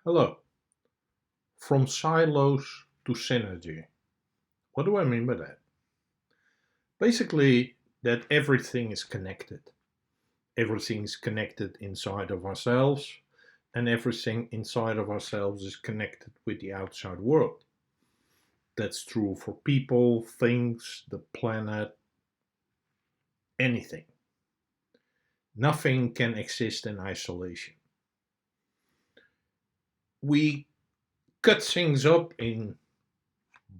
Hello. From silos to synergy. What do I mean by that? Basically, that everything is connected. Everything is connected inside of ourselves, and everything inside of ourselves is connected with the outside world. That's true for people, things, the planet, anything. Nothing can exist in isolation. We cut things up in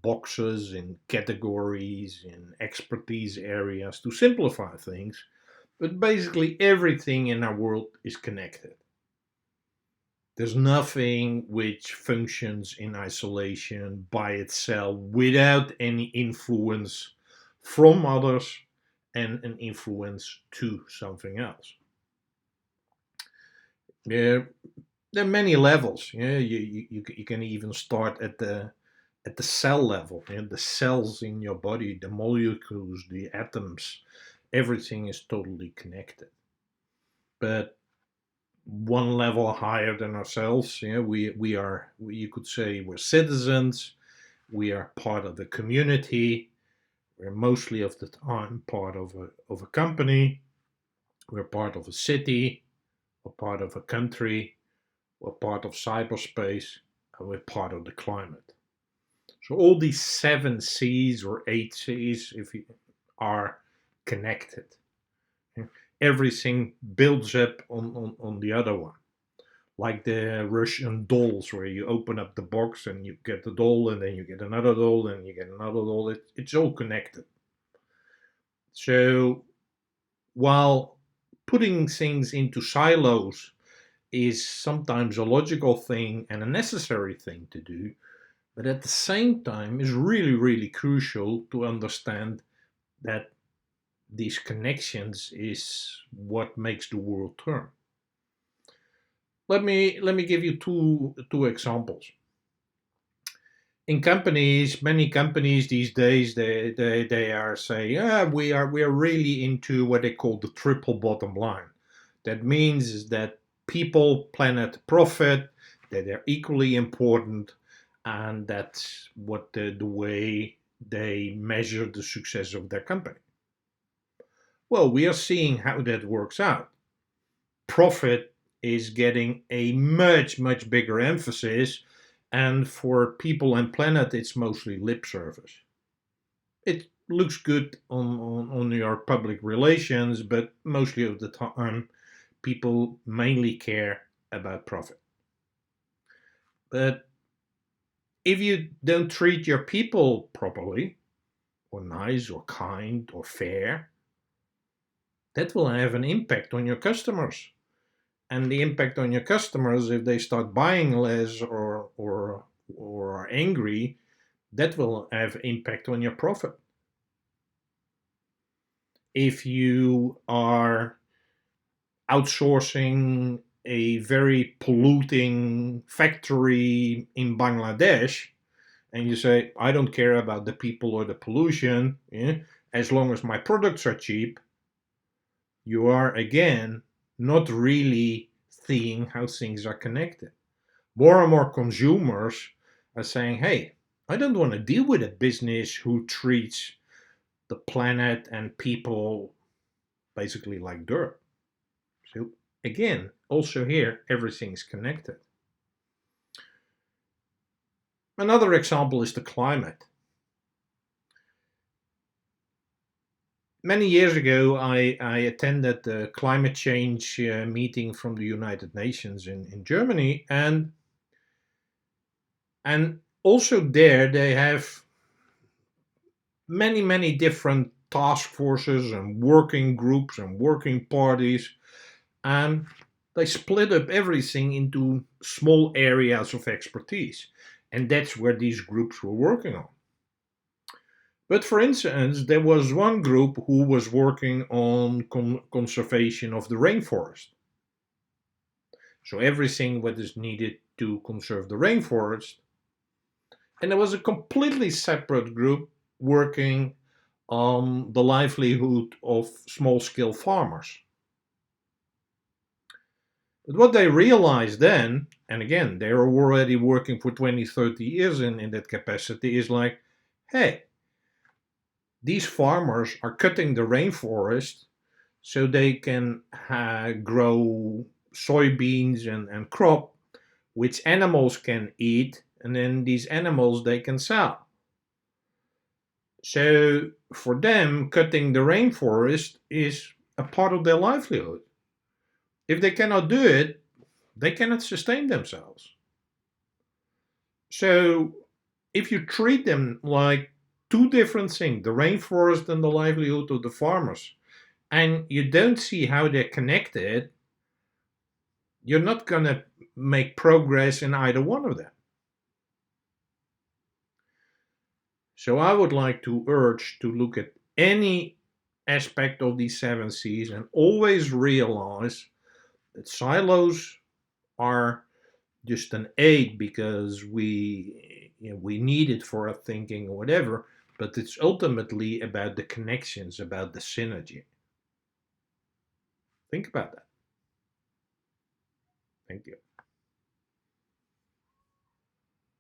boxes, in categories, in expertise areas to simplify things, but basically everything in our world is connected. There's nothing which functions in isolation by itself without any influence from others and an influence to something else. There, there are many levels. Yeah, you can even start at the cell level. Yeah, the cells in your body, the molecules, the atoms, everything is totally connected. But one level higher than ourselves, yeah, you could say we're citizens. We are part of the community. We're mostly of the time part of a company. We're part of a city. We're part of a country. We're part of cyberspace. And we're part of the climate. So all these seven C's or eight C's, if you are connected. Everything builds up on the other one. Like the Russian dolls, where you open up the box and you get the doll, and then you get another doll, and you get another doll. It's all connected. So while putting things into silos is sometimes a logical thing and a necessary thing to do, but at the same time is really, really crucial to understand that these connections is what makes the world turn. Let me give you two examples. In companies, many companies these days, they are saying, yeah, we are really into what they call the triple bottom line. That means that people, planet, profit, that they're equally important, and that's what the way they measure the success of their company. Well, we are seeing how that works out. Profit is getting a much, much bigger emphasis, and for people and planet, it's mostly lip service. It looks good on your public relations, but mostly of the time, people mainly care about profit. But if you don't treat your people properly, or nice, or kind, or fair, that will have an impact on your customers. And the impact on your customers, if they start buying less or are angry, that will have impact on your profit. If you are outsourcing a very polluting factory in Bangladesh, and you say, I don't care about the people or the pollution, yeah, as long as my products are cheap, you are again not really seeing how things are connected. More and more consumers are saying, hey, I don't want to deal with a business who treats the planet and people basically like dirt. So again, also here, everything is connected. Another example is the climate. Many years ago, I attended the climate change meeting from the United Nations in Germany, and also there they have many different task forces and working groups and working parties, and they split up everything into small areas of expertise, and that's where these groups were working on. But for instance, there was one group who was working on conservation of the rainforest. So everything what is needed to conserve the rainforest. And there was a completely separate group working on the livelihood of small scale farmers. But what they realized then, and again, they were already working for 20, 30 years in that capacity, is like, hey, these farmers are cutting the rainforest so they can grow soybeans and crop which animals can eat, and then these animals they can sell. So for them, cutting the rainforest is a part of their livelihood. If they cannot do it, they cannot sustain themselves. So if you treat them like two different things, the rainforest and the livelihood of the farmers, and you don't see how they're connected, you're not going to make progress in either one of them. So I would like to urge to look at any aspect of these seven C's and always realize that silos are just an aid because we need it for our thinking or whatever, but it's ultimately about the connections, about the synergy. Think about that. Thank you.